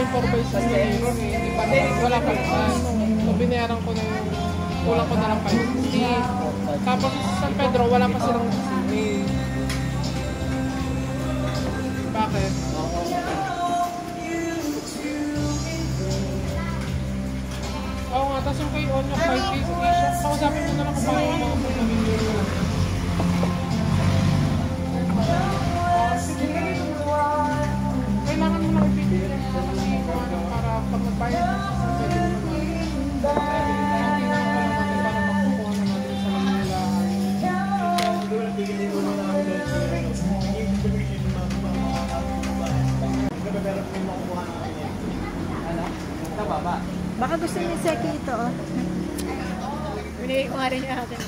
yung 4x6 na yun eh. Wala pa naman. So, binayaran ko na yung kulang ko na lang 560. Tapos sa San Pedro, wala pa silang CCA. Bakit? Oo nga, tapos yung kay Onyo 5K siya. Kausapin mo na lang kung paano mga pag-video. Kailangan mo lang i-video kasi para pag nagbayad mo sa San Pedro naman. Baka gusto ni Seki ito, oh. Binigay ko nga rin yung akin.